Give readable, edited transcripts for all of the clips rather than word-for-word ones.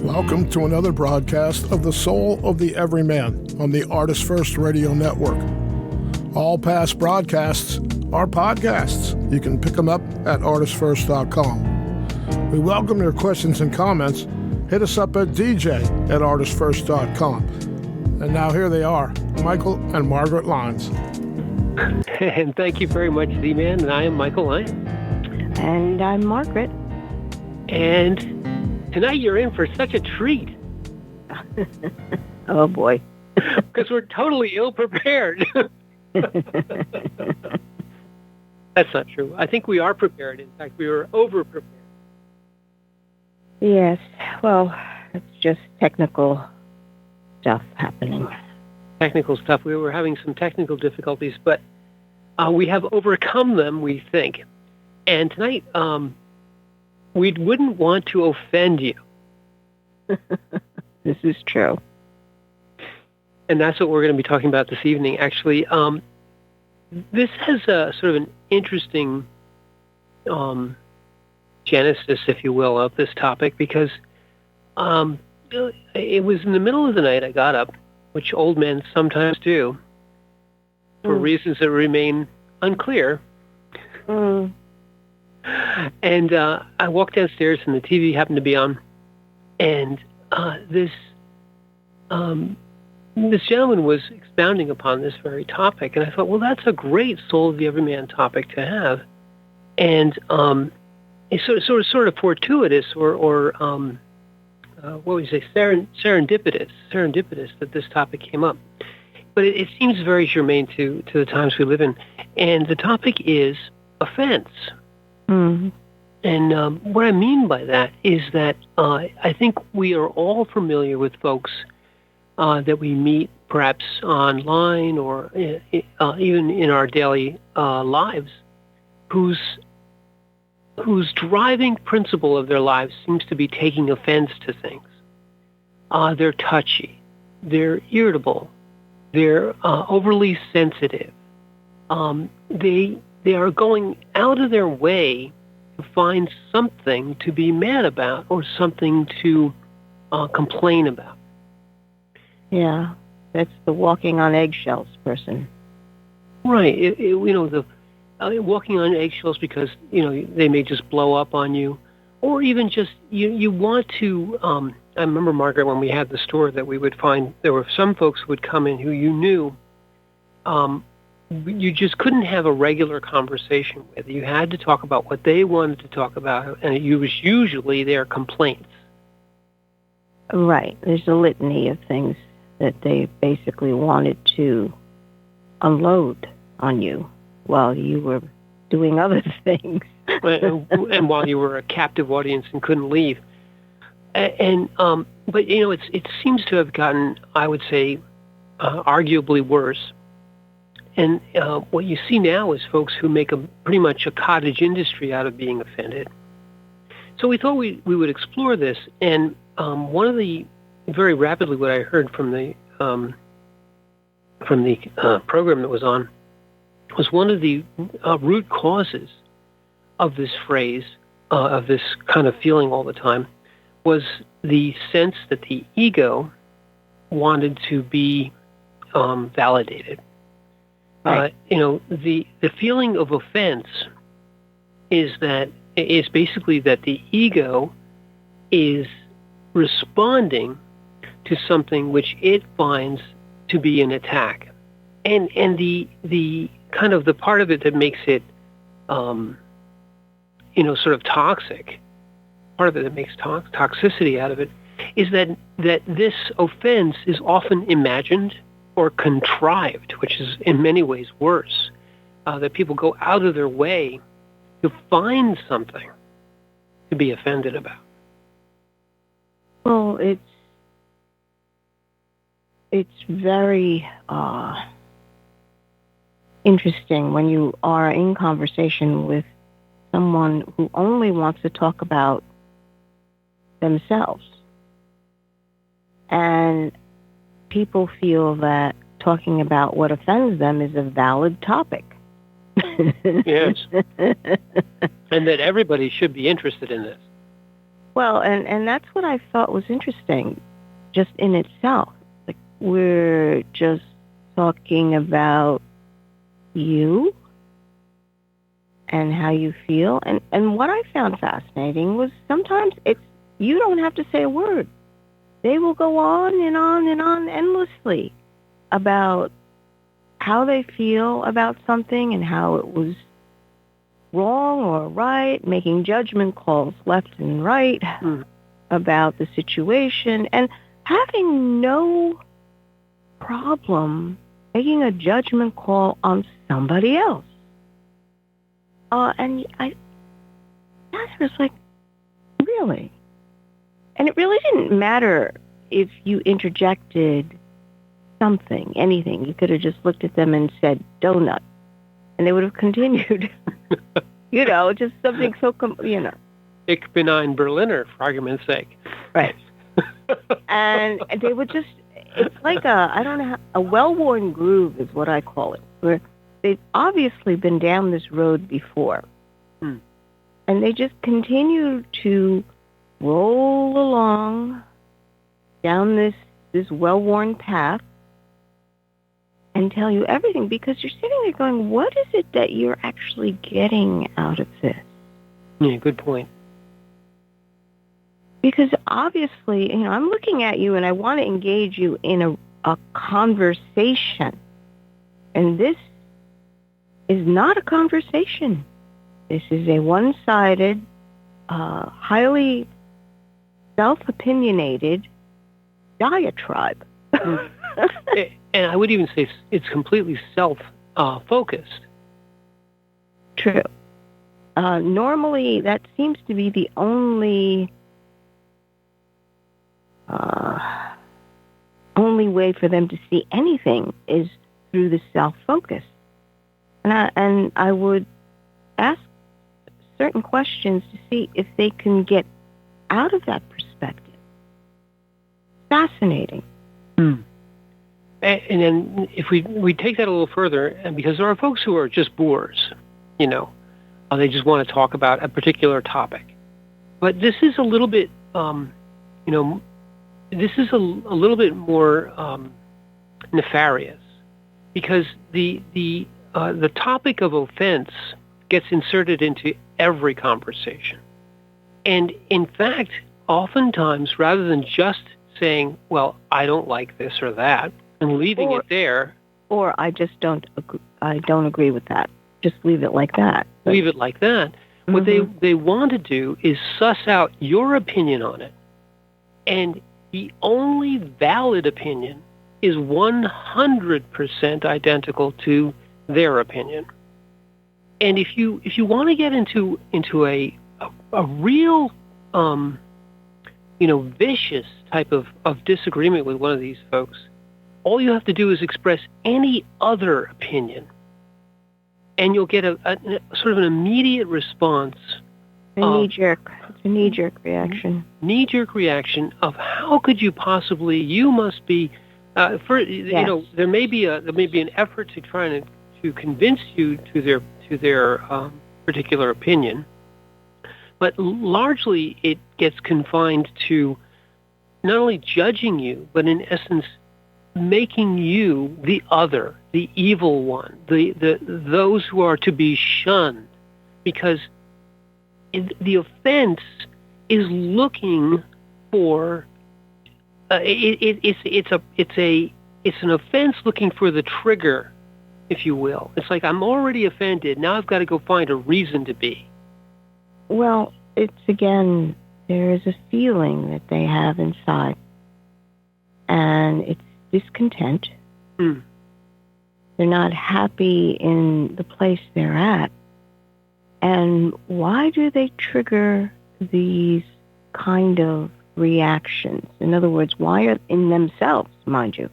Welcome to another broadcast of The Soul of the Everyman on the ArtistFirst Radio Network. All past broadcasts are podcasts. You can pick them up at ArtistFirst.com. We welcome your questions and comments. Hit us up at dj@artistfirst.com. And now here they are, Michael and Margaret Lyons. And thank you very much, Z-Man. And I am Michael Lyons. And I'm Margaret. And tonight you're in for such a treat. Oh, boy. Because we're totally ill-prepared. That's not true. I think we are prepared. In fact, we were over-prepared. Yes. Well, it's just technical stuff happening. Technical stuff. We were having some technical difficulties, but we have overcome them, we think. And tonight, we wouldn't want to offend you. This is true. And that's what we're going to be talking about this evening. Actually, this has a sort of an interesting genesis, if you will, of this topic, because it was in the middle of the night I got up, which old men sometimes do, for reasons that remain unclear. And I walked downstairs, and the TV happened to be on, and this gentleman was expounding upon this very topic, and I thought, well, that's a great Soul of the Everyman topic to have, and it's sort of fortuitous, or what would you say, serendipitous that this topic came up. But it seems very germane to the times we live in, and the topic is offense. Mm-hmm. And what I mean by that is that I think we are all familiar with folks that we meet perhaps online or even in our daily lives whose driving principle of their lives seems to be taking offense to things. They're touchy. They're irritable. They're overly sensitive. They are going out of their way to find something to be mad about or something to complain about. Yeah, that's the walking on eggshells person. Right. Walking on eggshells because, they may just blow up on you, or even just you want to. I remember, Margaret, when we had the store, that we would find there were some folks who would come in who you knew you just couldn't have a regular conversation with. You had to talk about what they wanted to talk about, and it was usually their complaints. Right. There's a litany of things that they basically wanted to unload on you while you were doing other things. and while you were a captive audience and couldn't leave. But it seems to have gotten, I would say, arguably worse. And what you see now is folks who make pretty much a cottage industry out of being offended. So we thought we would explore this. And one of the, very rapidly, what I heard from the program that was on was one of the root causes of this phrase, of this kind of feeling all the time, was the sense that the ego wanted to be validated. Right. The feeling of offense is basically that the ego is responding to something which it finds to be an attack, and the kind of the part of it that makes it sort of toxic, part of it that makes toxicity out of it, is that this offense is often imagined or contrived, which is in many ways worse, that people go out of their way to find something to be offended about. Well, it's very interesting when you are in conversation with someone who only wants to talk about themselves. And people feel that talking about what offends them is a valid topic. Yes. And that everybody should be interested in this. Well, and that's what I thought was interesting, just in itself. Like, we're just talking about you and how you feel. And what I found fascinating was sometimes you don't have to say a word. They will go on and on and on endlessly about how they feel about something and how it was wrong or right, making judgment calls left and right about the situation, and having no problem making a judgment call on somebody else. And I was like, really? And it really didn't matter if you interjected something, anything. You could have just looked at them and said, donut. And they would have continued. Just something so, Ich bin ein Berliner, for argument's sake. Right. And they would just, it's like a well-worn groove is what I call it, where they've obviously been down this road before. And they just continue to roll along down this well-worn path and tell you everything, because you're sitting there going, what is it that you're actually getting out of this? Yeah, good point. Because obviously, I'm looking at you and I want to engage you in a conversation. And this is not a conversation. This is a one-sided, highly self-opinionated diatribe. And I would even say it's completely self-focused. True. Normally, that seems to be the only way for them to see anything is through the self-focus. And I would ask certain questions to see if they can get out of that perspective. Fascinating. And then if we take that a little further, and because there are folks who are just bores, they just want to talk about a particular topic. But this is a little bit, this is a little bit more nefarious, because the topic of offense gets inserted into every conversation. And in fact, oftentimes, rather than just saying, well, I don't like this or that, and leaving it there. Or I just don't agree with that. Just leave it like that. Leave it like that. Mm-hmm. What they want to do is suss out your opinion on it. And the only valid opinion is 100% identical to their opinion. And if you want to get into a real vicious type of disagreement with one of these folks, all you have to do is express any other opinion, and you'll get a sort of an immediate response. It's a knee-jerk reaction. Knee-jerk reaction of how could you possibly? You must be. Yes. There may be an effort to try to convince you to their particular opinion, but largely it gets confined to not only judging you, but in essence making you the other, the evil one, those who are to be shunned, because the offense is looking for it's an offense looking for the trigger, if you will. It's like, I'm already offended, now I've got to go find a reason to be. Well, it's again, there is a feeling that they have inside, and it's discontent. They're not happy in the place they're at. And why do they trigger these kind of reactions? In other words, why are in themselves, mind you,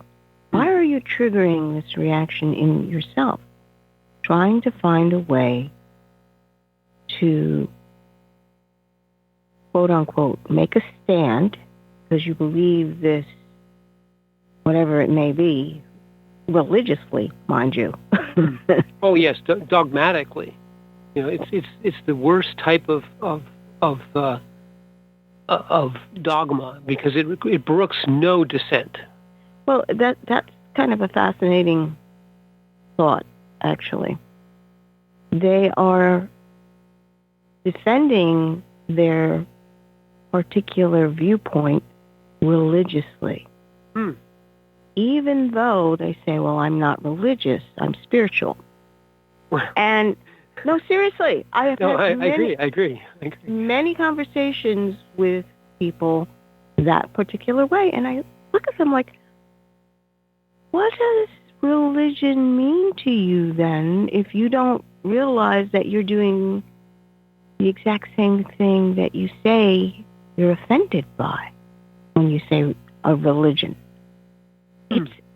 why are you triggering this reaction in yourself? Trying to find a way to, quote unquote, make a stand because you believe this, whatever it may be, religiously, mind you. Oh yes, dogmatically. It's the worst type of of dogma because it brooks no dissent. Well, that's kind of a fascinating thought, actually. They are defending their particular viewpoint religiously. Even though they say, well, I'm not religious, I'm spiritual. And no, seriously, I have had I agree. many conversations with people that particular way, and I look at them like, what does religion mean to you then if you don't realize that you're doing the exact same thing that you say you're offended by when you say a religion?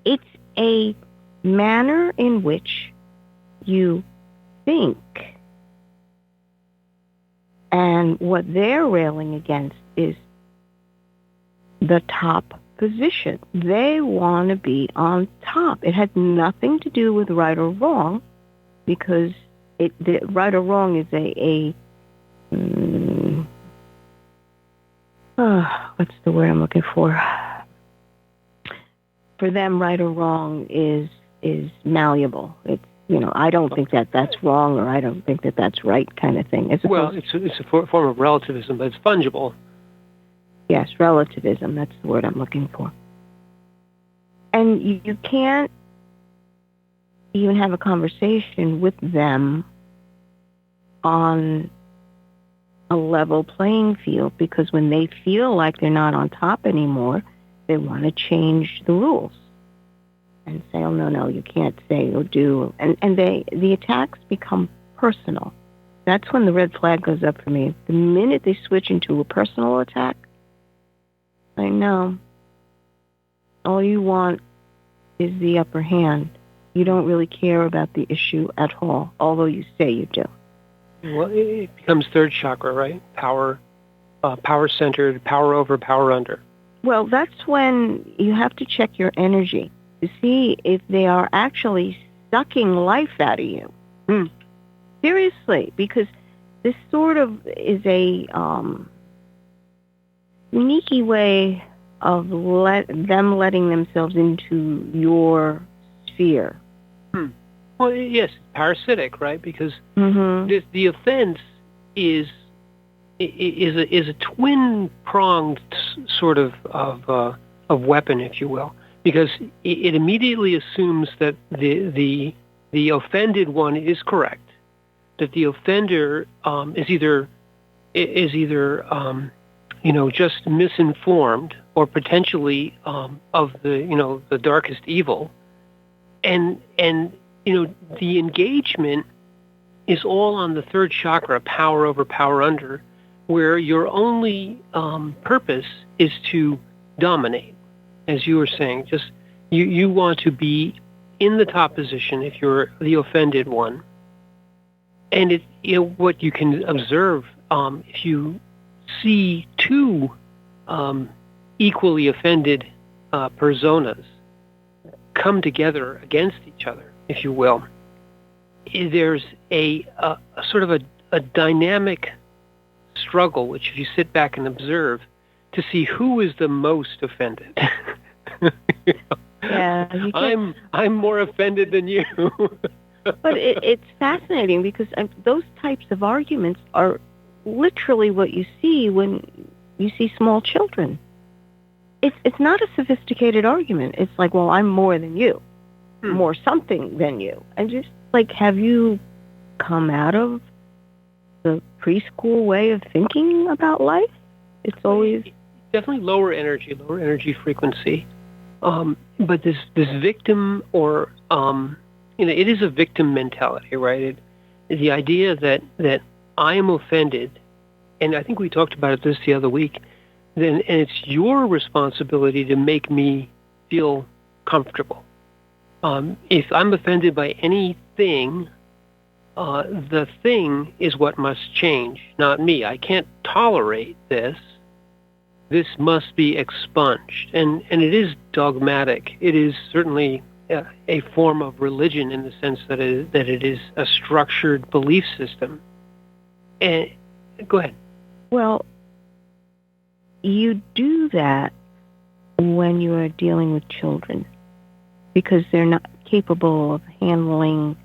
It's a manner in which you think. And what they're railing against is the top position. They want to be on top. It has nothing to do with right or wrong, because the right or wrong is what's the word I'm looking for? For them, right or wrong is malleable. It's, I don't think that's wrong, or I don't think that's right, kind of thing. It's a form of relativism, but it's fungible. Yes, relativism. That's the word I'm looking for. And you can't even have a conversation with them on a level playing field, because when they feel like they're not on top anymore, they want to change the rules and say, oh, no, you can't say or do. And the attacks become personal. That's when the red flag goes up for me. The minute they switch into a personal attack, I know all you want is the upper hand. You don't really care about the issue at all, although you say you do. Well, it becomes third chakra, right? Power centered, power over, power under. Well, that's when you have to check your energy to see if they are actually sucking life out of you. Seriously, because this sort of is a sneaky way of them letting themselves into your sphere. Well, yes, parasitic, right? Because the offense is a twin-pronged sort of weapon, if you will, because it immediately assumes that the offended one is correct, that the offender is either just misinformed or potentially of the darkest evil, and the engagement is all on the third chakra, power over, power under, where your only purpose is to dominate, as you were saying. Just you want to be in the top position if you're the offended one. And what you can observe if you see two equally offended personas come together against each other, if you will, there's a sort of a dynamic struggle, which if you sit back and observe, to see who is the most offended. Yeah, I'm more offended than you. But it's fascinating because those types of arguments are literally what you see when you see small children. It's not a sophisticated argument. It's like, well, I'm more than you, more something than you. And just like, have you come out of the preschool way of thinking about life? It's always definitely lower energy frequency. But this victim or it is a victim mentality, right? The idea that I am offended, and I think we talked about this the other week. And it's your responsibility to make me feel comfortable. If I'm offended by anything, the thing is what must change, not me. I can't tolerate this. This must be expunged. And it is dogmatic. It is certainly a form of religion in the sense that it is a structured belief system. And go ahead. Well, you do that when you are dealing with children because they're not capable of handling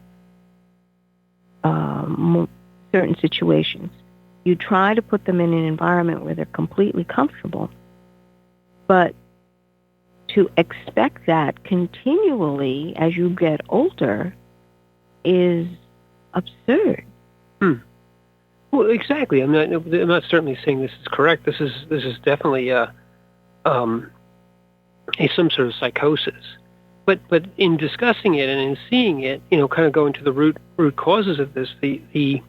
certain situations. You try to put them in an environment where they're completely comfortable, but to expect that continually as you get older is absurd. Well, exactly. I'm not certainly saying this is correct. This is definitely some sort of psychosis. But in discussing it and in seeing it, kind of going to the root causes of this, and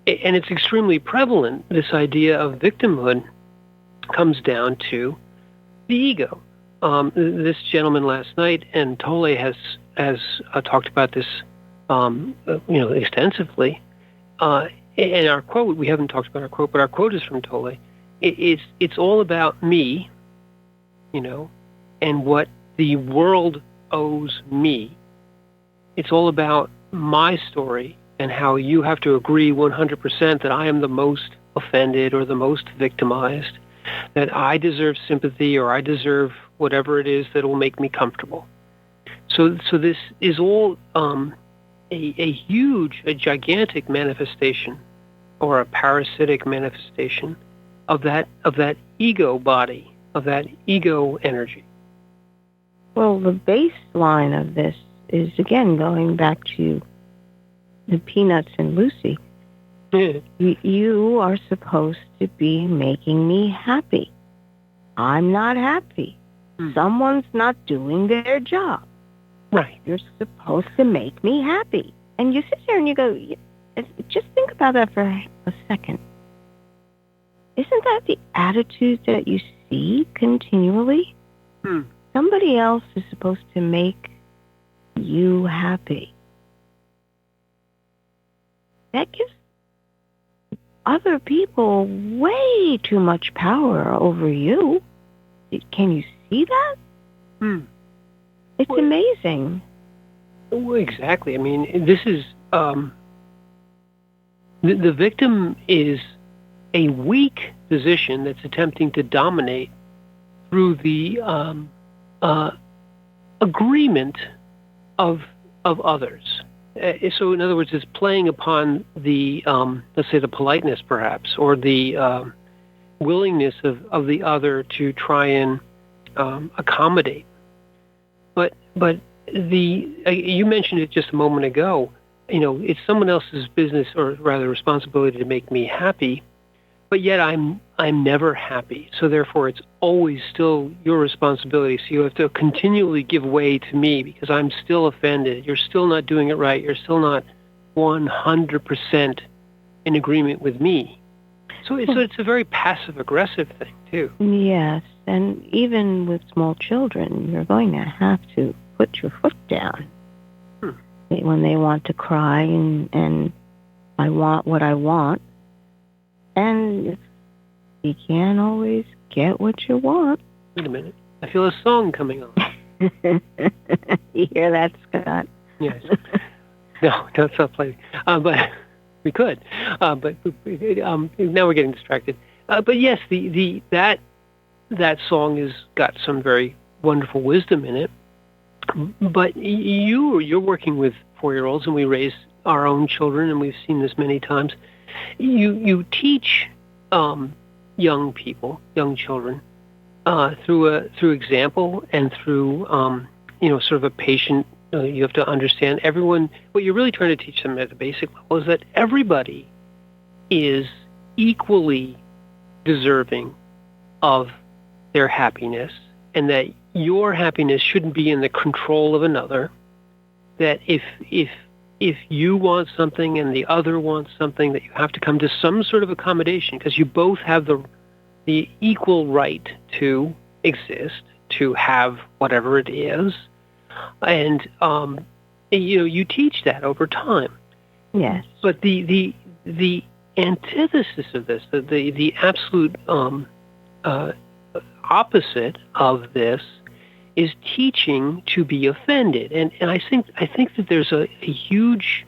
it's extremely prevalent. This idea of victimhood comes down to the ego. This gentleman last night, and Tolle has talked about this, extensively. And our quote, we haven't talked about our quote, but our quote is from Tolle. It's all about me, and what the world owes me. It's all about my story and how you have to agree 100% that I am the most offended or the most victimized, that I deserve sympathy or I deserve whatever it is that will make me comfortable. So this is all a gigantic manifestation or a parasitic manifestation of that ego body, of that ego energy. Well, the baseline of this is, again, going back to the Peanuts and Lucy. Yeah. You are supposed to be making me happy. I'm not happy. Someone's not doing their job. Right. You're supposed to make me happy. And you sit there and you go, just think about that for a second. Isn't that the attitude that you see continually? Somebody else is supposed to make you happy. That gives other people way too much power over you. Can you see that? It's amazing. Well, exactly. I mean, this is the victim is a weak position that's attempting to dominate through the agreement of others. So, in other words, it's playing upon the let's say the politeness, perhaps, or the willingness of the other to try and accommodate. But you mentioned it just a moment ago. It's someone else's business, or rather responsibility, to make me happy. But yet I'm never happy. So therefore, it's always still your responsibility. So you have to continually give way to me because I'm still offended. You're still not doing it right. You're still not 100% in agreement with me. So it's a very passive-aggressive thing, too. Yes, and even with small children, you're going to have to put your foot down when they want to cry and I want what I want. And you can't always get what you want. Wait a minute. I feel a song coming on. You hear that, Scott? Yes. No, don't stop playing. But we could. But now we're getting distracted. But yes, that song has got some very wonderful wisdom in it. But you're working with 4-year-olds, and we raise our own children, and we've seen this many times. You teach young people, young children, through example and through sort of a patient. You have to understand everyone. What you're really trying to teach them at the basic level is that everybody is equally deserving of their happiness, and that your happiness shouldn't be in the control of another. That if you want something and the other wants something, that you have to come to some sort of accommodation because you both have the equal right to exist, to have whatever it is. And, you teach that over time. Yes. But the antithesis of this, the absolute opposite of this, is teaching to be offended, and I think that there's a huge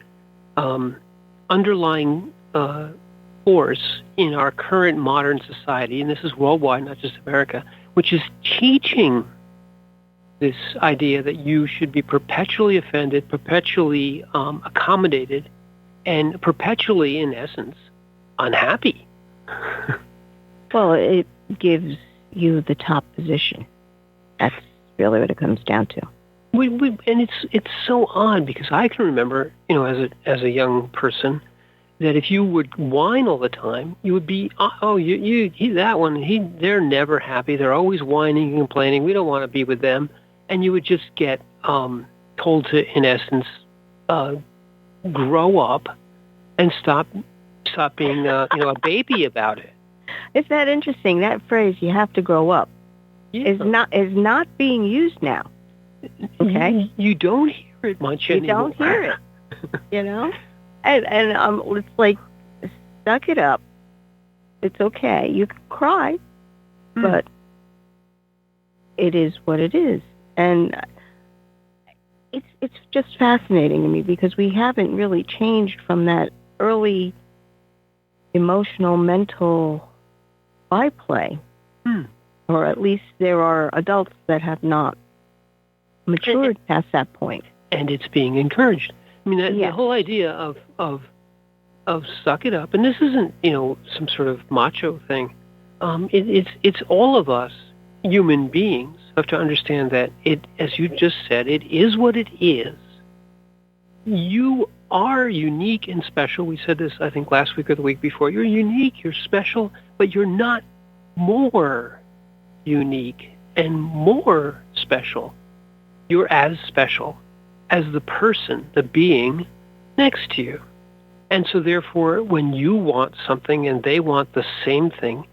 underlying force in our current modern society, and this is worldwide, not just America, which is teaching this idea that you should be perpetually offended, perpetually accommodated, and perpetually, in essence, unhappy. Well, it gives you the top position. That's really what it comes down to. And it's so odd because I can remember, as a young person, that if you would whine all the time, you would be, they're never happy. They're always whining and complaining. We don't want to be with them. And you would just get told to, in essence, grow up and stop being, a baby about it. Isn't that interesting? That phrase, "you have to grow up," is not being used now. Okay, you don't hear it much anymore. You don't hear it. And it's like, suck it up. It's okay. You can cry, but it is what it is. And it's just fascinating to me because we haven't really changed from that early emotional, mental byplay. Or at least there are adults that have not matured past that point. And it's being encouraged. I mean, the whole idea of suck it up, and this isn't, some sort of macho thing. It's all of us human beings have to understand that it, as you just said, it is what it is. You are unique and special. We said this, I think, last week or the week before. You're unique, you're special, but you're not more unique and more special. You're as special as the person, the being next to you. And so therefore, when you want something and they want the same thing,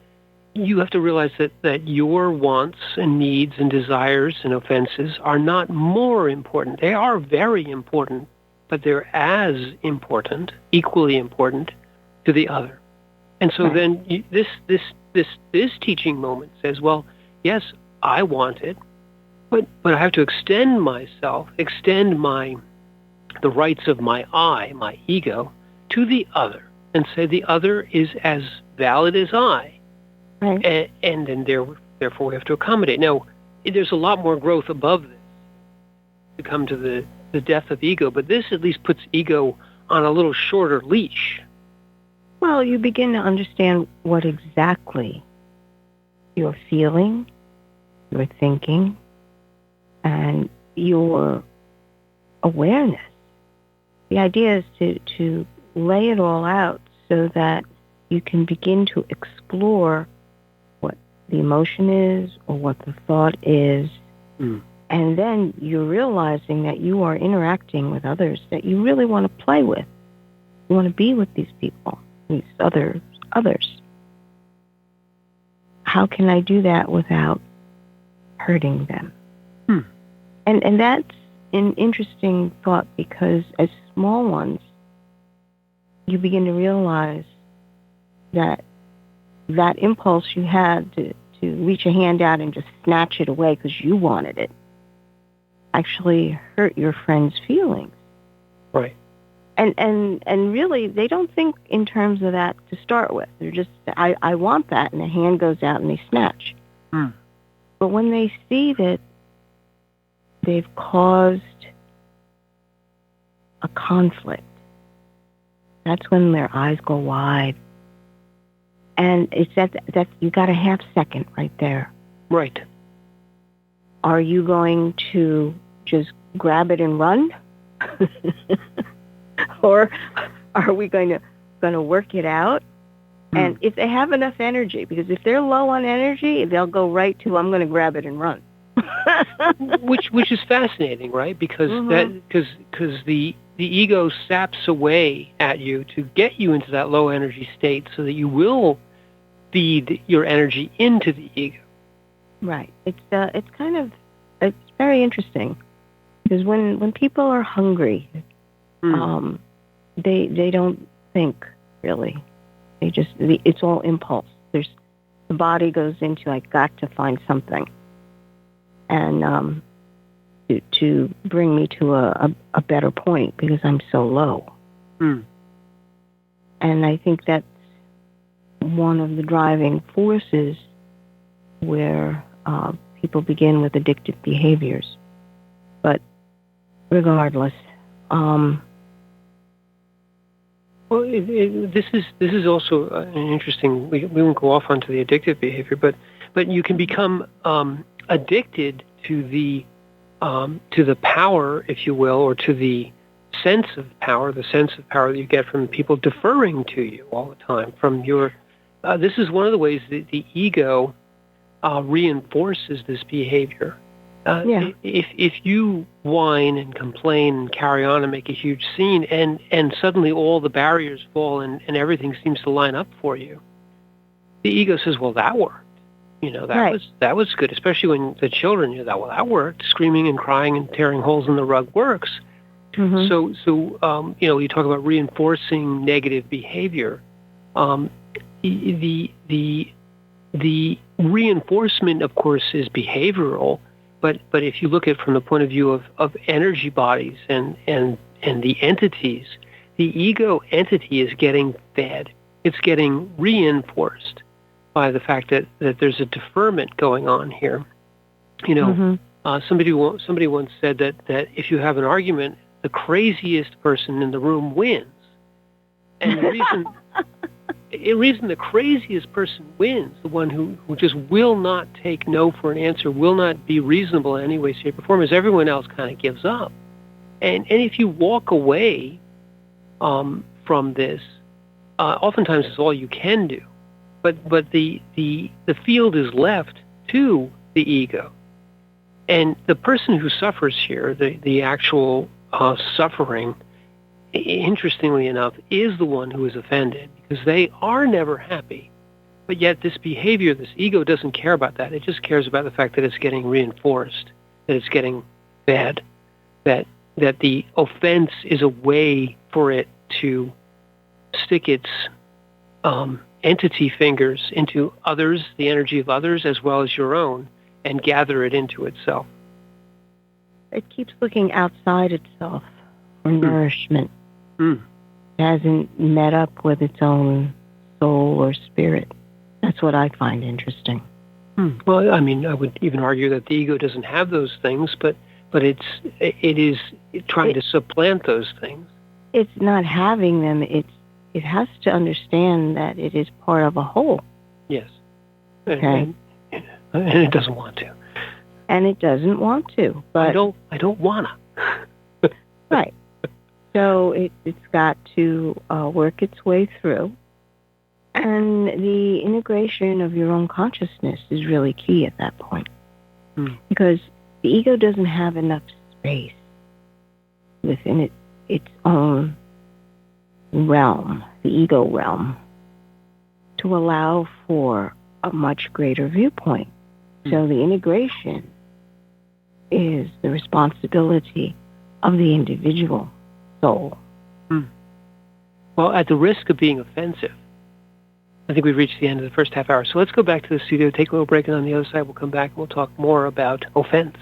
you have to realize that your wants and needs and desires and offenses are not more important. They are very important, but they're as important, equally important to the other. And so then this teaching moment says, well, yes, I want it, but I have to extend myself, the rights of my I, my ego, to the other, and say the other is as valid as I. Right. And then therefore we have to accommodate. Now, there's a lot more growth above this to come to the death of ego, but this at least puts ego on a little shorter leash. Well, you begin to understand what exactly you're feeling, you're thinking, and your awareness. The idea is to lay it all out so that you can begin to explore what the emotion is or what the thought is. And then you're realizing that you are interacting with others that you really want to play with. You want to be with these people, these others. How can I do that without hurting them? And that's an interesting thought because as small ones, you begin to realize that impulse you had to reach a hand out and just snatch it away because you wanted it actually hurt your friend's feelings. Right. And really, they don't think in terms of that to start with. They're just, I want that, and the hand goes out and they snatch. But when they see that they've caused a conflict, that's when their eyes go wide. And it's that you got a half second right there. Right. Are you going to just grab it and run? Or are we going to work it out? And if they have enough energy, because if they're low on energy, they'll go right to, I'm going to grab it and run. which is fascinating, right? Because because the ego saps away at you to get you into that low energy state so that you will feed your energy into the ego. Right. It's very interesting because when people are hungry, they don't think really. They just it's all impulse. The body goes into, I got to find something, and to bring me to a better point because I'm so low. And I think that's one of the driving forces where people begin with addictive behaviors. But regardless, well, this is also an interesting. We won't go off onto the addictive behavior, but you can become addicted to the power, if you will, or to the sense of power that you get from people deferring to you all the time. From your, this is one of the ways that the ego reinforces this behavior. If you whine and complain and carry on and make a huge scene, and suddenly all the barriers fall and everything seems to line up for you, the ego says, "Well, that worked. That was good." Especially when the children, that worked. Screaming and crying and tearing holes in the rug works. Mm-hmm. So you talk about reinforcing negative behavior. The reinforcement, of course, is behavioral. But if you look at it from the point of view of energy bodies and the entities, the ego entity is getting fed. It's getting reinforced by the fact that there's a deferment going on here. Somebody once said that if you have an argument, the craziest person in the room wins. And the reason the craziest person wins, the one who just will not take no for an answer, will not be reasonable in any way, shape, or form, is everyone else kind of gives up. And if you walk away from this, oftentimes it's all you can do. But the field is left to the ego. And the person who suffers here, the actual suffering, interestingly enough, is the one who is offended, because they are never happy. But yet this behavior, this ego doesn't care about that. It just cares about the fact that it's getting reinforced, that it's getting fed, that the offense is a way for it to stick its entity fingers into others, the energy of others, as well as your own, and gather it into itself. It keeps looking outside itself for nourishment. It hasn't met up with its own soul or spirit. That's what I find interesting. Well, I mean, I would even argue that the ego doesn't have those things, but it is trying to supplant those things. It's not having them. It has to understand that it is part of a whole. Yes. Okay. And it doesn't want to. And it doesn't want to. But I don't wanna. Right. So it's got to work its way through. And the integration of your own consciousness is really key at that point. Because the ego doesn't have enough space within its own realm, the ego realm, to allow for a much greater viewpoint. So the integration is the responsibility of the individual soul. Well, at the risk of being offensive, I think we've reached the end of the first half hour. So let's go back to the studio, take a little break, and on the other side we'll come back and we'll talk more about offense.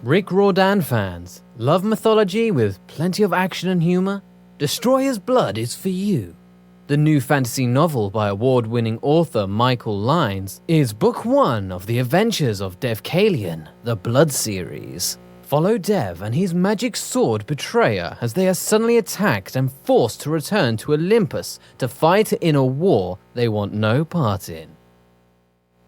Rick Riordan fans, love mythology with plenty of action and humor? Destroyer's Blood is for you. The new fantasy novel by award-winning author Michael Lines is book 1 of the adventures of Dev Kalian, the Blood series. Follow Dev and his magic sword betrayer as they are suddenly attacked and forced to return to Olympus to fight in a war they want no part in.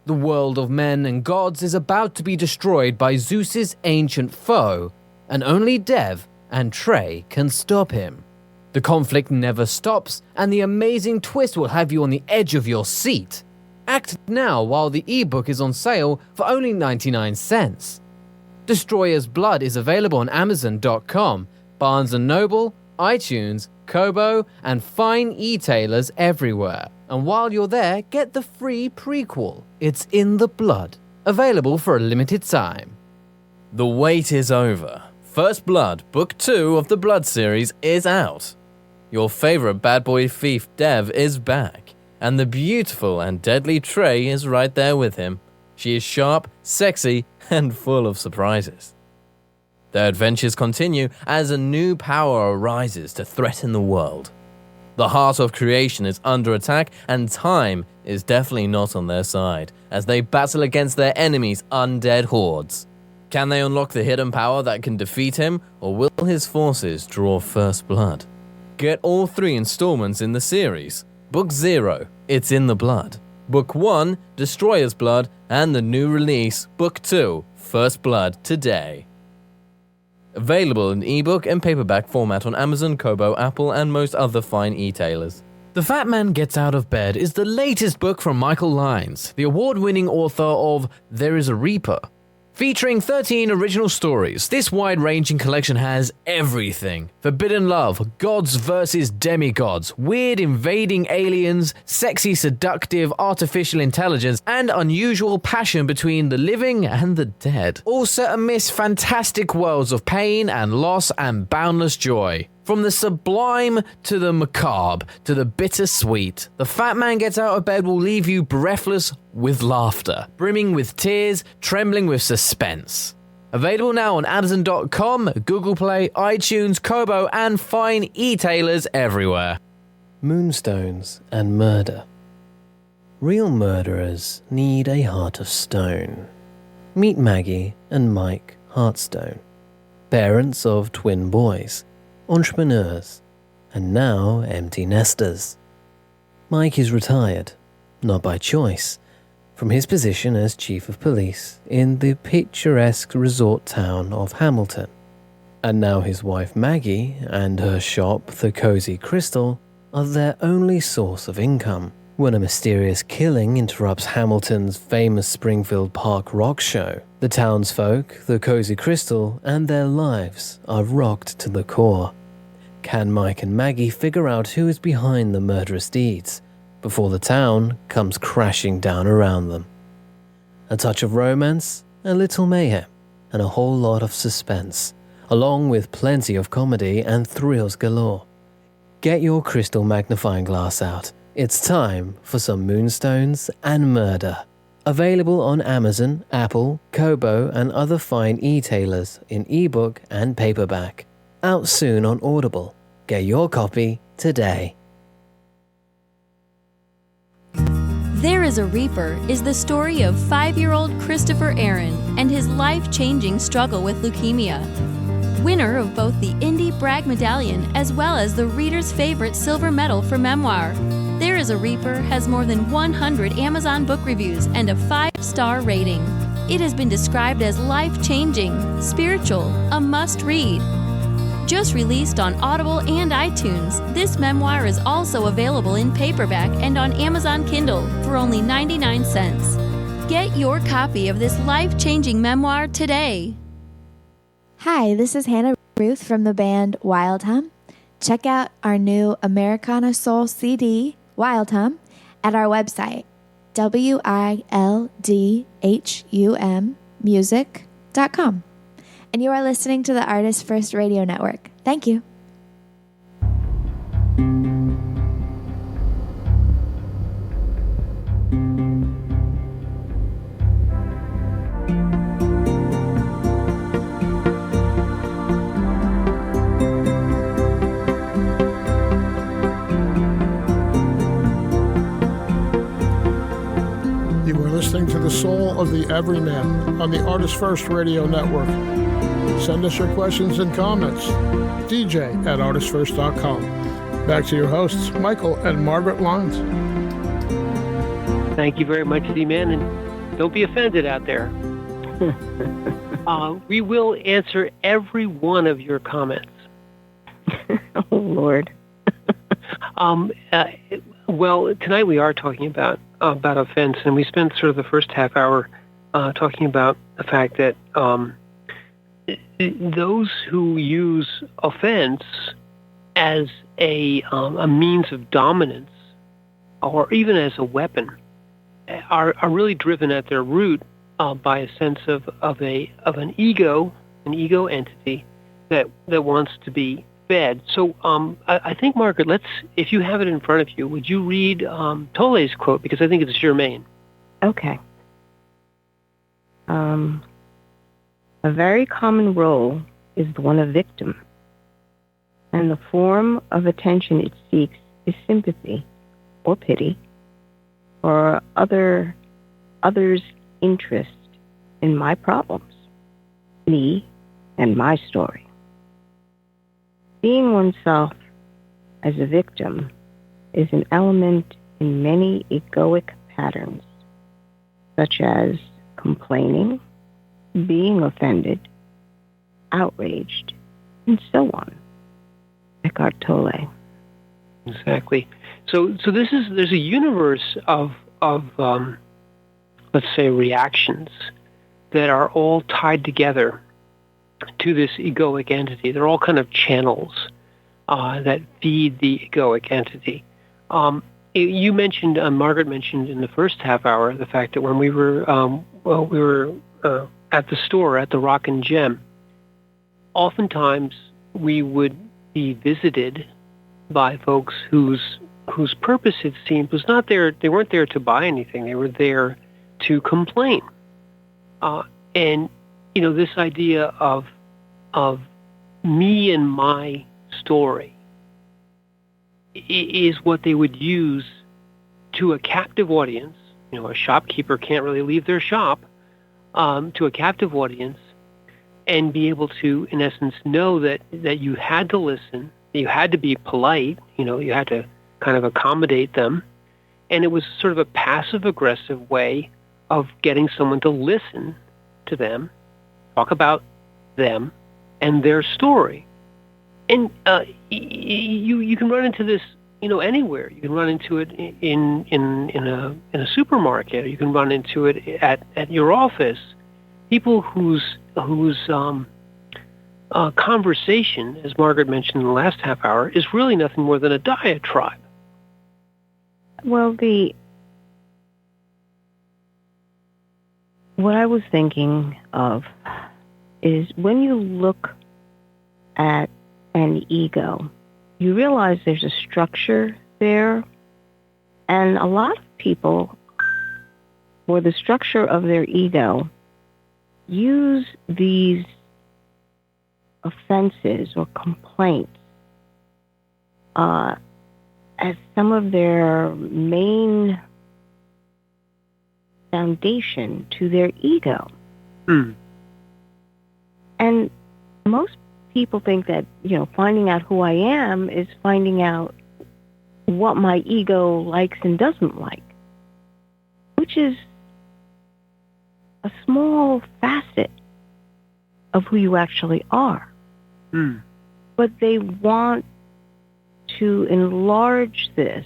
The world of men and gods is about to be destroyed by Zeus's ancient foe, and only Dev and Trey can stop him. The conflict never stops, and the amazing twist will have you on the edge of your seat. Act now while the ebook is on sale for only 99 cents. Destroyer's Blood is available on Amazon.com, Barnes & Noble, iTunes, Kobo, and fine e-tailers everywhere. And while you're there, get the free prequel, It's in the Blood, available for a limited time. The wait is over. First Blood, Book 2 of the Blood series is out. Your favorite bad boy thief Dev is back, and the beautiful and deadly Trey is right there with him. She is sharp, sexy, and full of surprises. Their adventures continue as a new power arises to threaten the world. The heart of creation is under attack, and time is definitely not on their side as they battle against their enemies' undead hordes. Can they unlock the hidden power that can defeat him, or will his forces draw first blood? Get all 3 installments in the series. Book 0, It's in the Blood. Book 1, Destroyer's Blood, and the new release, Book 2, First Blood, today. Available in ebook and paperback format on Amazon, Kobo, Apple, and most other fine e-tailers. The Fat Man Gets Out of Bed is the latest book from Michael Lyons, the award-winning author of There is a Reaper. Featuring 13 original stories, this wide-ranging collection has everything. Forbidden love, gods versus demigods, weird invading aliens, sexy seductive artificial intelligence, and unusual passion between the living and the dead. All set amidst fantastic worlds of pain and loss and boundless joy. From the sublime to the macabre to the bittersweet, The Fat Man Gets Out of Bed will leave you breathless with laughter, brimming with tears, trembling with suspense. Available now on Amazon.com, Google Play, iTunes, Kobo, and fine e-tailers everywhere. Moonstones and murder. Real murderers need a heart of stone. Meet Maggie and Mike Heartstone, parents of twin boys, entrepreneurs, and now empty nesters. Mike is retired, not by choice, from his position as chief of police in the picturesque resort town of Hamilton. And now his wife Maggie and her shop, the Cozy Crystal, are their only source of income. When a mysterious killing interrupts Hamilton's famous Springfield Park rock show, the townsfolk, the Cozy Crystal, and their lives are rocked to the core. Can Mike and Maggie figure out who is behind the murderous deeds before the town comes crashing down around them? A touch of romance, a little mayhem, and a whole lot of suspense, along with plenty of comedy and thrills galore. Get your crystal magnifying glass out. It's time for some moonstones and murder. Available on Amazon, Apple, Kobo, and other fine e-tailers in ebook and paperback. Out soon on Audible. Get your copy today. There is a Reaper is the story of 5-year-old Christopher Aaron and his life-changing struggle with leukemia. Winner of both the Indie Bragg Medallion as well as the reader's favorite silver medal for memoir, There is a Reaper has more than 100 Amazon book reviews and a 5-star rating. It has been described as life-changing, spiritual, a must-read. Just released on Audible and iTunes, this memoir is also available in paperback and on Amazon Kindle for only 99 cents. Get your copy of this life-changing memoir today. Hi, this is Hannah Ruth from the band Wild Hum. Check out our new Americana Soul CD, Wild Hum, at our website, wildhummusic.com. And you are listening to the ArtistFirst Radio Network. Thank you. You are listening to The Soul of the Everyman on the ArtistFirst Radio Network. Send us your questions and comments. DJ at ArtistFirst.com. Back to your hosts, Michael and Margaret Lyons. Thank you very much, Z-Man, and don't be offended out there. We will answer every one of your comments. Oh, Lord. Well, tonight we are talking about offense, and we spent sort of the first half hour talking about the fact that those who use offense as a means of dominance, or even as a weapon, are really driven at their root by a sense of an ego entity that wants to be fed. So I think, Margaret, if you have it in front of you, would you read Tolle's quote, because I think it's germane. Okay. A very common role is the one of victim, and the form of attention it seeks is sympathy or pity or others' interest in my problems, me, and my story. Seeing oneself as a victim is an element in many egoic patterns, such as complaining, being offended, outraged, and so on. Eckhart Tolle. Exactly. So there's a universe of let's say reactions that are all tied together to this egoic entity. They're all kind of channels that feed the egoic entity. You mentioned, Margaret mentioned in the first half hour, the fact that when we were at the store at the Rock and Gem, oftentimes we would be visited by folks whose purpose, it seemed, was not there. They weren't there to buy anything. They were there to complain. And this idea of me and my story is what they would use to a captive audience. A shopkeeper can't really leave their shop, to a captive audience, and be able to, in essence, know that you had to listen, you had to be polite, you had to kind of accommodate them, and it was sort of a passive-aggressive way of getting someone to listen to them, talk about them and their story. And you can run into this, anywhere. You can run into it in a supermarket, or you can run into it at your office. People whose conversation, as Margaret mentioned in the last half hour, is really nothing more than a diatribe. Well, what I was thinking of is when you look at an ego, you realize there's a structure there, and a lot of people, for the structure of their ego, use these offenses or complaints as some of their main foundation to their ego. Mm. And most people think that, finding out who I am is finding out what my ego likes and doesn't like, which is a small facet of who you actually are. Mm. But they want to enlarge this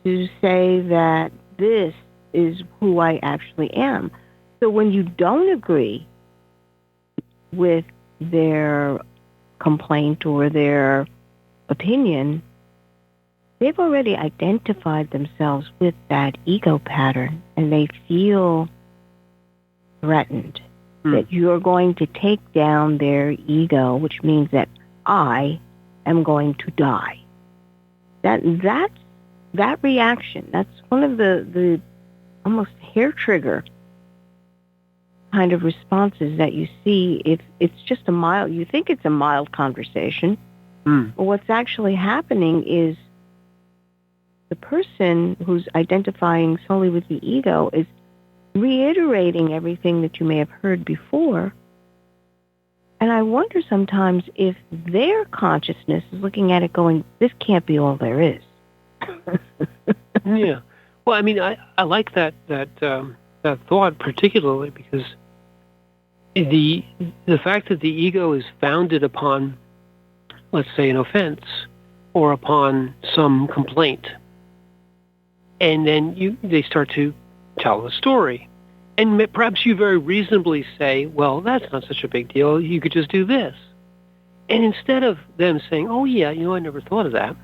to say that this is who I actually am. So when you don't agree with their complaint or their opinion, they've already identified themselves with that ego pattern, and they feel threatened that you're going to take down their ego, which means that I am going to die. That reaction, that's one of the almost hair trigger kind of responses that you see if it's just you think it's a mild conversation. But what's actually happening is the person who's identifying solely with the ego is reiterating everything that you may have heard before. And I wonder sometimes if their consciousness is looking at it going, this can't be all there is. Yeah. Well, I mean, I like that thought particularly because the fact that the ego is founded upon, let's say, an offense or upon some complaint, and then they start to tell the story, And perhaps you very reasonably say, well, that's not such a big deal. You could just do this. And instead of them saying, oh, yeah, I never thought of that,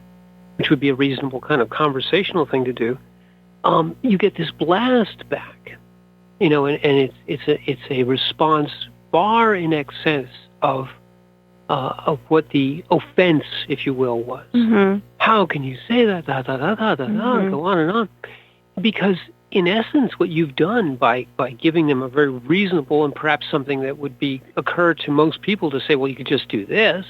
which would be a reasonable kind of conversational thing to do, you get this blast back, and it's a response far in excess of what the offense, if you will, was. Mm-hmm. How can you say that? Da, da, da, da, da, da, go on and on. Because in essence, what you've done by giving them a very reasonable and perhaps something that would occur to most people to say, well, you could just do this,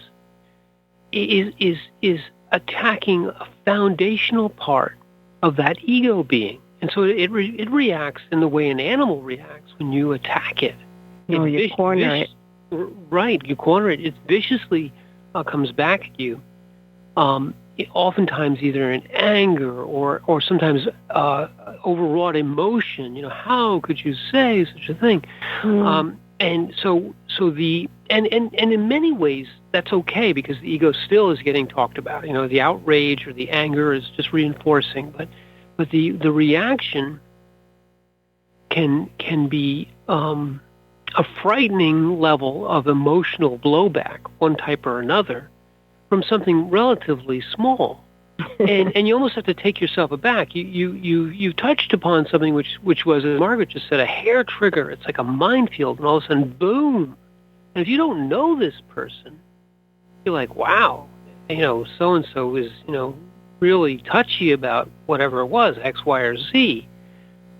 is attacking a foundational part of that ego being. And so it reacts in the way an animal reacts when you attack it. No, you corner it. Right, you corner it. It viciously comes back at you. Oftentimes either in anger or sometimes overwrought emotion. How could you say such a thing? And so in many ways that's okay because the ego still is getting talked about. The outrage or the anger is just reinforcing, but the reaction can be a frightening level of emotional blowback, one type or another, from something relatively small, and you almost have to take yourself aback. You touched upon something which was, as Margaret just said, a hair trigger. It's like a minefield, and all of a sudden, boom! And if you don't know this person, you're like, wow, so and so is really touchy about whatever it was, X, Y, or Z,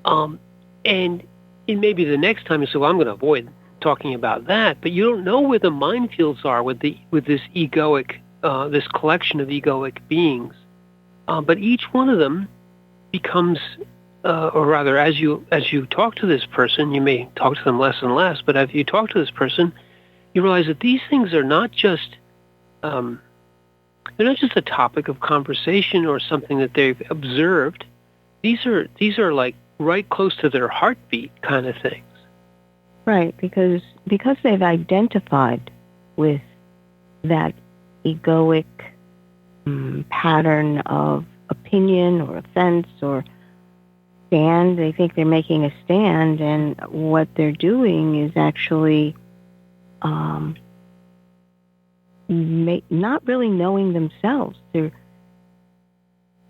and maybe the next time you say, well, I'm going to avoid talking about that, but you don't know where the minefields are with this egoic. This collection of egoic beings, but each one of them becomes, or rather, as you talk to this person, you may talk to them less and less. But as you talk to this person, you realize that these things are not just they're not just a topic of conversation or something that they've observed. These are like right close to their heartbeat kind of things. Right, because they've identified with that egoic pattern of opinion or offense or stand. They think they're making a stand, and what they're doing is actually not really knowing themselves. They're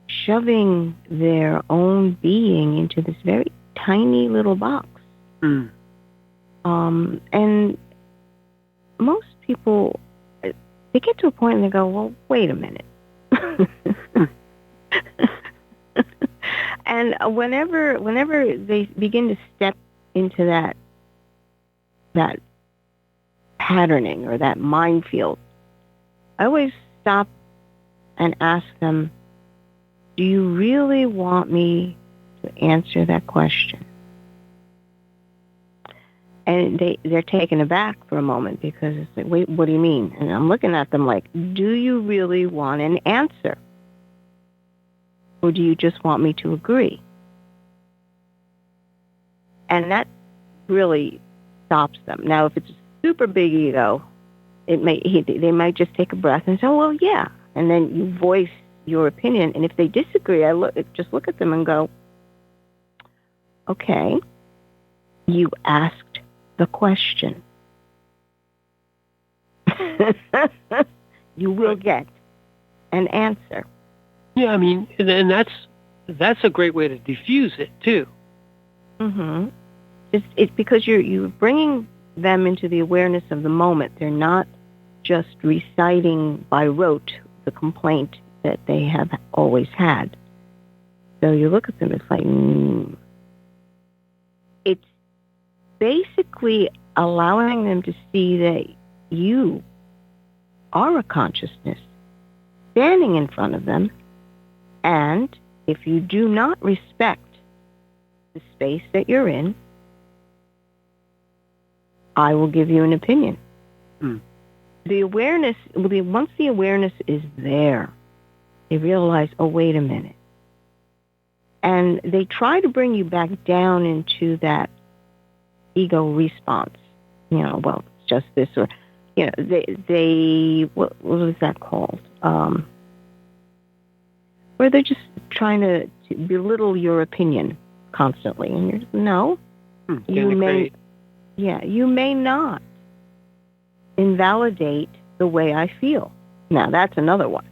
shoving their own being into this very tiny little box. And most people, they get to a point and they go, well, wait a minute. And whenever they begin to step into that patterning or that minefield, I always stop and ask them, do you really want me to answer that question? And they're taken aback for a moment because it's like, wait, what do you mean? And I'm looking at them like, do you really want an answer? Or do you just want me to agree? And that really stops them. Now, if it's a super big ego, they might just take a breath and say, oh, well, yeah. And then you voice your opinion. And if they disagree, I just look at them and go, okay, you asked the question. You will get an answer. Yeah, I mean, and that's a great way to diffuse it too. Mm-hmm. It's because you're bringing them into the awareness of the moment. They're not just reciting by rote the complaint that they have always had. So you look at them, it's like, it's basically allowing them to see that you are a consciousness standing in front of them, and if you do not respect the space that you're in, I will give you an opinion. The awareness, once the awareness is there, they realize, oh, wait a minute. And they try to bring you back down into that ego response. Well, it's just this, or, they what was that called? Where they're just trying to belittle your opinion constantly. And you're just, no, You may not invalidate the way I feel. Now, that's another one.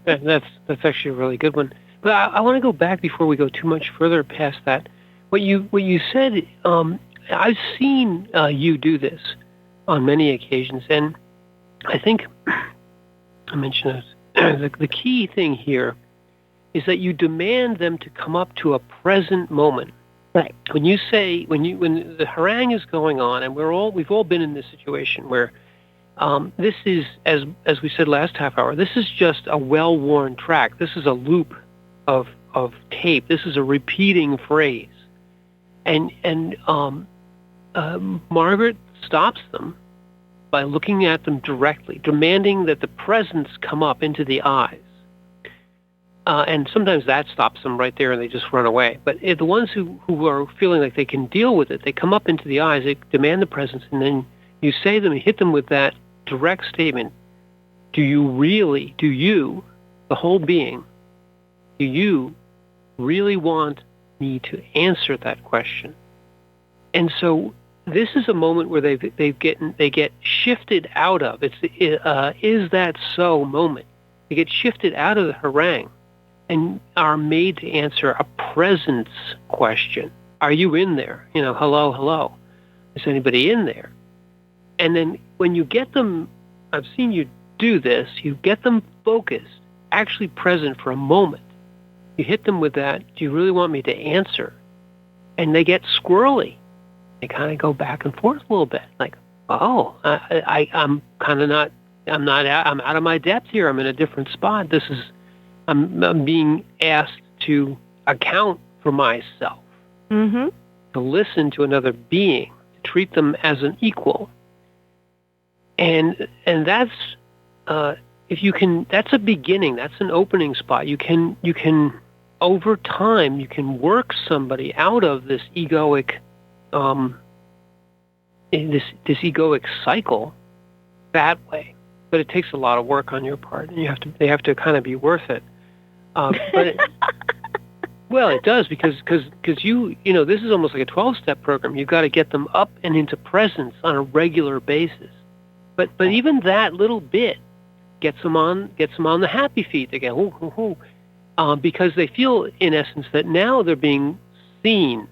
That's actually a really good one. But I want to go back before we go too much further past that. What you said, I've seen you do this on many occasions, and I think I mentioned this. The key thing here is that you demand them to come up to a present moment. Right. When you say when the harangue is going on, and we've all been in this situation where this is, as we said last half hour, this is just a well-worn track. This is a loop of tape. This is a repeating phrase, and Margaret stops them by looking at them directly, demanding that the presence come up into the eyes. And sometimes that stops them right there and they just run away. But the ones who are feeling like they can deal with it, they come up into the eyes, they demand the presence, and then you say them, hit them with that direct statement. Do you, the whole being, do you really want me to answer that question? And so this is a moment where they get shifted out of, it's is that so moment. They get shifted out of the harangue and are made to answer a presence question. Are you in there? Hello, hello. Is anybody in there? And then when you get them, I've seen you do this, you get them focused, actually present for a moment. You hit them with that, do you really want me to answer? And they get squirrely. They kind of go back and forth a little bit, like, oh, I'm out of my depth here. I'm in a different spot. I'm being asked to account for myself, Mm-hmm. to listen to another being, to treat them as an equal. And that's if you can. That's a beginning. That's an opening spot. You can over time you can work somebody out of this egoic this egoic cycle that way. But it takes a lot of work on your part, and they have to kind of be worth it. Well, it does because you this is almost like a 12-step program. You've got to get them up and into presence on a regular basis. But even that little bit gets them on the happy feet. They get hoo, hoo, hoo, because they feel in essence that now they're being seen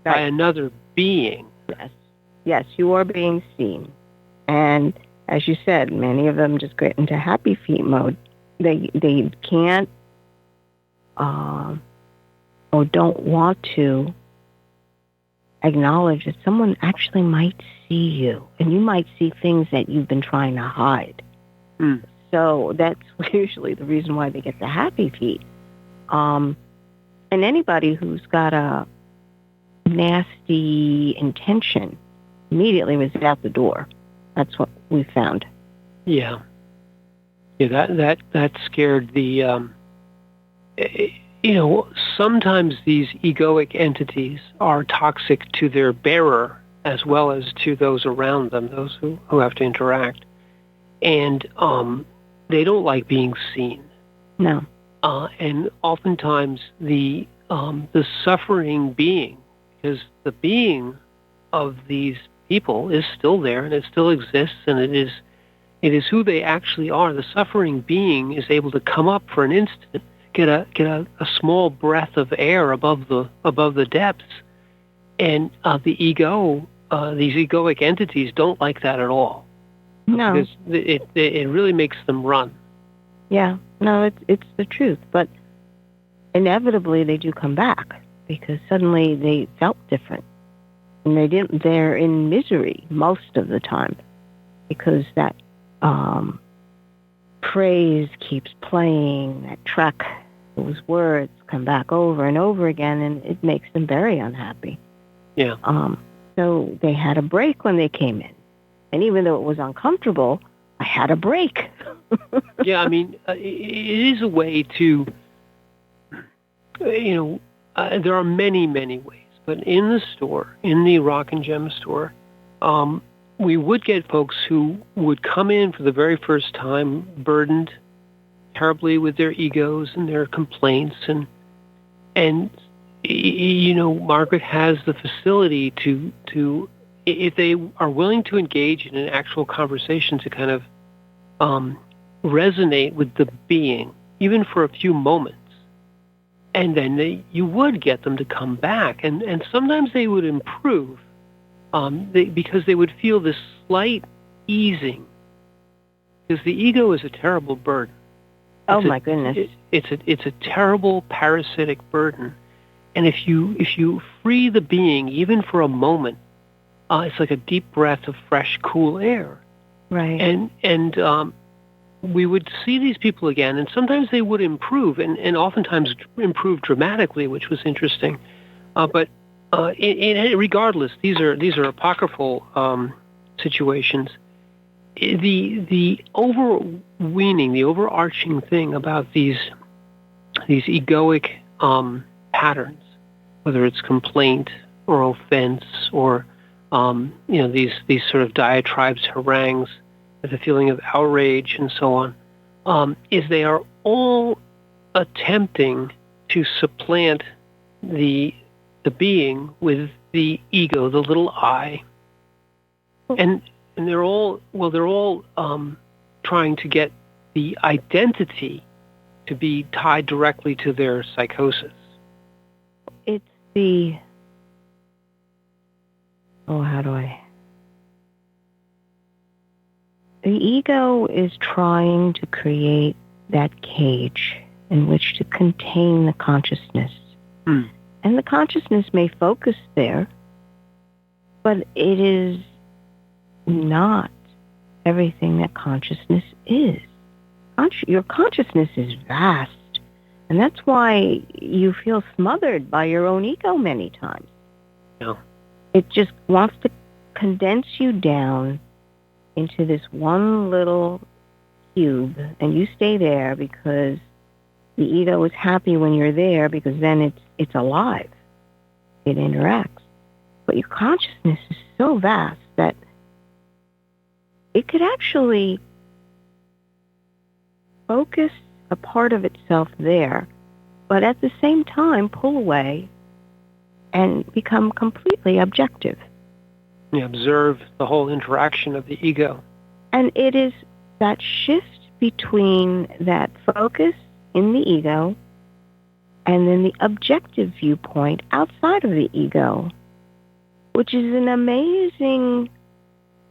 by another being. Yes, you are being seen, and as you said, many of them just get into happy feet mode. They can't or don't want to acknowledge that someone actually might see you, and you might see things that you've been trying to hide. So that's usually the reason why they get the happy feet. And anybody who's got a nasty intention immediately was out the door. That's what we found. Yeah. That scared the. Sometimes these egoic entities are toxic to their bearer as well as to those around them, those who have to interact, and they don't like being seen. No. And oftentimes the suffering being, because the being of these people is still there and it still exists, and it is who they actually are. The suffering being is able to come up for an instant, get a small breath of air above the depths, and the ego, these egoic entities don't like that at all. No, because it really makes them run. Yeah, no, it's the truth, but inevitably they do come back because suddenly they felt different, and they're in misery most of the time because that praise keeps playing, that track, those words come back over and over again, and it makes them very unhappy. Yeah. So they had a break when they came in, and even though it was uncomfortable, I had a break. Yeah, I mean, it is a way to, there are many, many ways, but in the store, in the Rock and Gem store, we would get folks who would come in for the very first time burdened terribly with their egos and their complaints, and Margaret has the facility to if they are willing to engage in an actual conversation, to kind of resonate with the being, even for a few moments. And then you would get them to come back. And sometimes they would improve because they would feel this slight easing. Because the ego is a terrible burden. My goodness. It's a terrible parasitic burden. And if you free the being, even for a moment, it's like a deep breath of fresh, cool air. Right. And we would see these people again, and sometimes they would improve, and oftentimes improve dramatically, which was interesting. But regardless, these are apocryphal situations. The overarching thing about these egoic patterns, whether it's complaint or offense or these sort of diatribes, harangues, the feeling of outrage and so on, is they are all attempting to supplant the being with the ego, the little I, and they're all trying to get the identity to be tied directly to their psychosis. It's the the ego is trying to create that cage in which to contain the consciousness. And the consciousness may focus there, but it is not everything that consciousness is. Your consciousness is vast, and that's why you feel smothered by your own ego many times. Yeah. It just wants to condense you down into this one little cube, and you stay there because the ego is happy when you're there, because then it's alive. It interacts. But your consciousness is so vast that it could actually focus a part of itself there, but at the same time pull away and become completely objective. You observe the whole interaction of the ego. And it is that shift between that focus in the ego and then the objective viewpoint outside of the ego, which is an amazing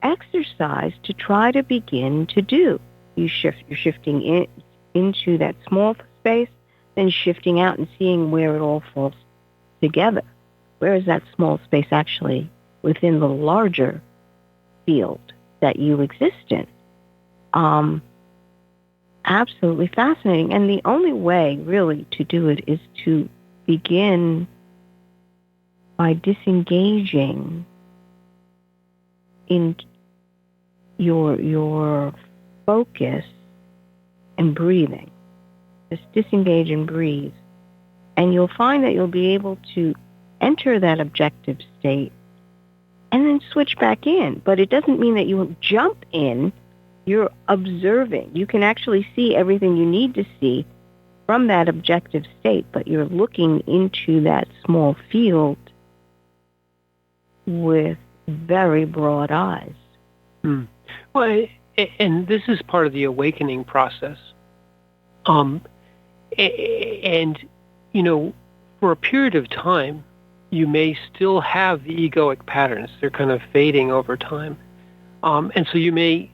exercise to try to begin to do. You're shifting into that small space, then shifting out and seeing where it all falls together. Where is that small space actually within the larger field that you exist in? Absolutely fascinating. And the only way really to do it is to begin by disengaging in your focus and breathing. Just disengage and breathe. And you'll find that you'll be able to enter that objective state and then switch back in. But it doesn't mean that you will jump in. You're observing. You can actually see everything you need to see from that objective state, but you're looking into that small field with very broad eyes. Well, and this is part of the awakening process. And, for a period of time, you may still have the egoic patterns. They're kind of fading over time. And so you may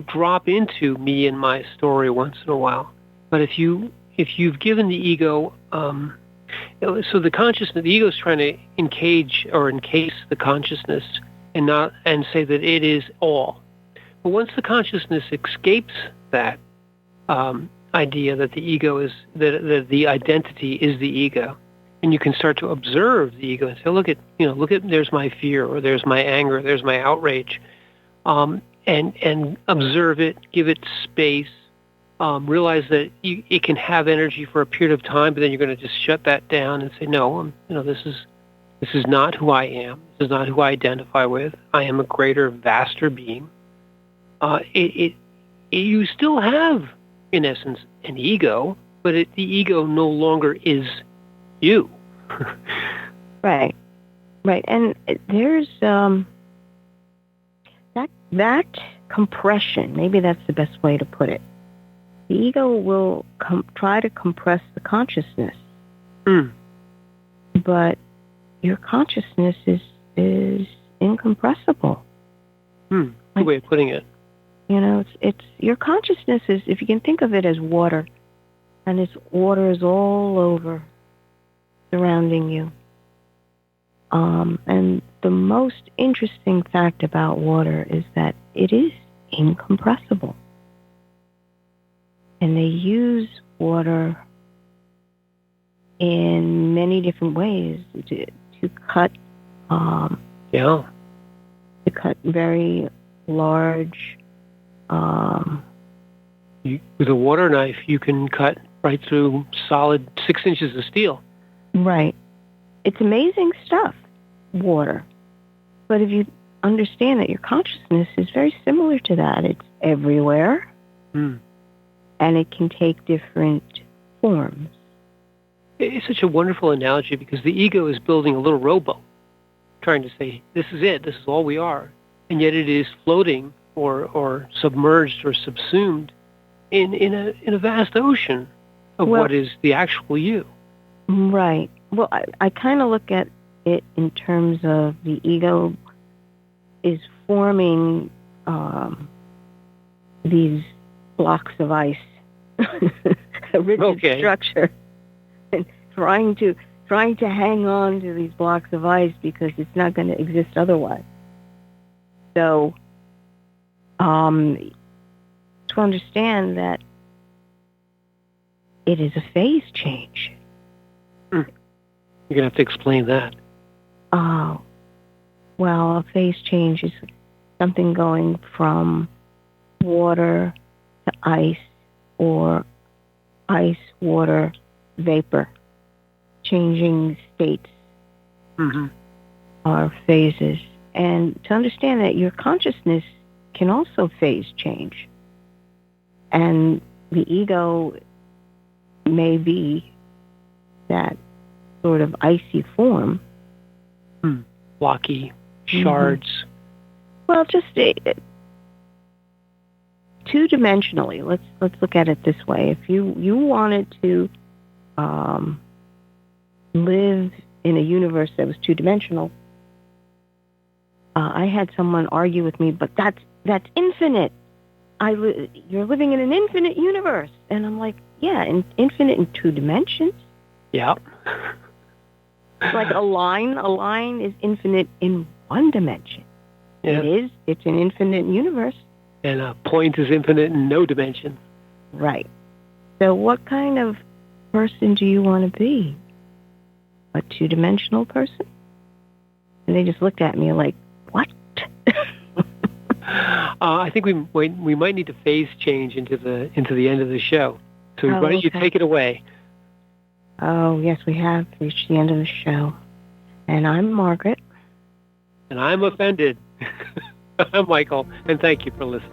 drop into me and my story once in a while. But if you've given the ego, so the consciousness, the ego is trying to encase the consciousness and say that it is all. But once the consciousness escapes that idea that the ego is that the identity is the ego, and you can start to observe the ego and say, look at there's my fear, or there's my anger, there's my outrage. And observe it, give it space, realize that it can have energy for a period of time, but then you're going to just shut that down and say, no, this is not who I am. This is not who I identify with. I am a greater, vaster being. You still have, in essence, an ego, but the ego no longer is you. Right. Right. And there's that compression. Maybe that's the best way to put it. The ego will try to compress the consciousness, but your consciousness is incompressible. Good way of putting it. You know, it's your consciousness is, if you can think of it as water, and its water is all over, surrounding you. And the most interesting fact about water is that it is incompressible. And they use water in many different ways to cut to cut very large with a water knife you can cut right through solid 6 inches of steel. Right. It's amazing stuff, water. But if you understand that your consciousness is very similar to that, it's everywhere. And it can take different forms. It's such a wonderful analogy because the ego is building a little rowboat, trying to say, this is it, this is all we are. And yet it is floating or submerged or subsumed in a vast ocean of what is the actual you. Right. Well, I kind of look at it in terms of the ego is forming these blocks of ice, a rigid structure, and trying to hang on to these blocks of ice because it's not going to exist otherwise. So, to understand that it is a phase change. You're going to have to explain that. Oh, well, a phase change is something going from water to ice or ice, water, vapor, changing states or phases. And to understand that your consciousness can also phase change. And the ego may be that sort of icy form. Blocky shards. Well, just two-dimensionally. Let's look at it this way. If you wanted to live in a universe that was two-dimensional, I had someone argue with me, but that's infinite. You're living in an infinite universe, and I'm like, yeah, infinite in 2 dimensions. Yeah. Like a line is infinite in 1 dimension. Yeah. It's an infinite universe. And a point is infinite in no dimension. Right. So what kind of person do you want to be? A 2-dimensional person? And they just looked at me like, what? I think we might need to phase change into the end of the show. So why don't you take it away? Oh, yes, we have reached the end of the show. And I'm Margaret. And I'm offended. I'm Michael, and thank you for listening.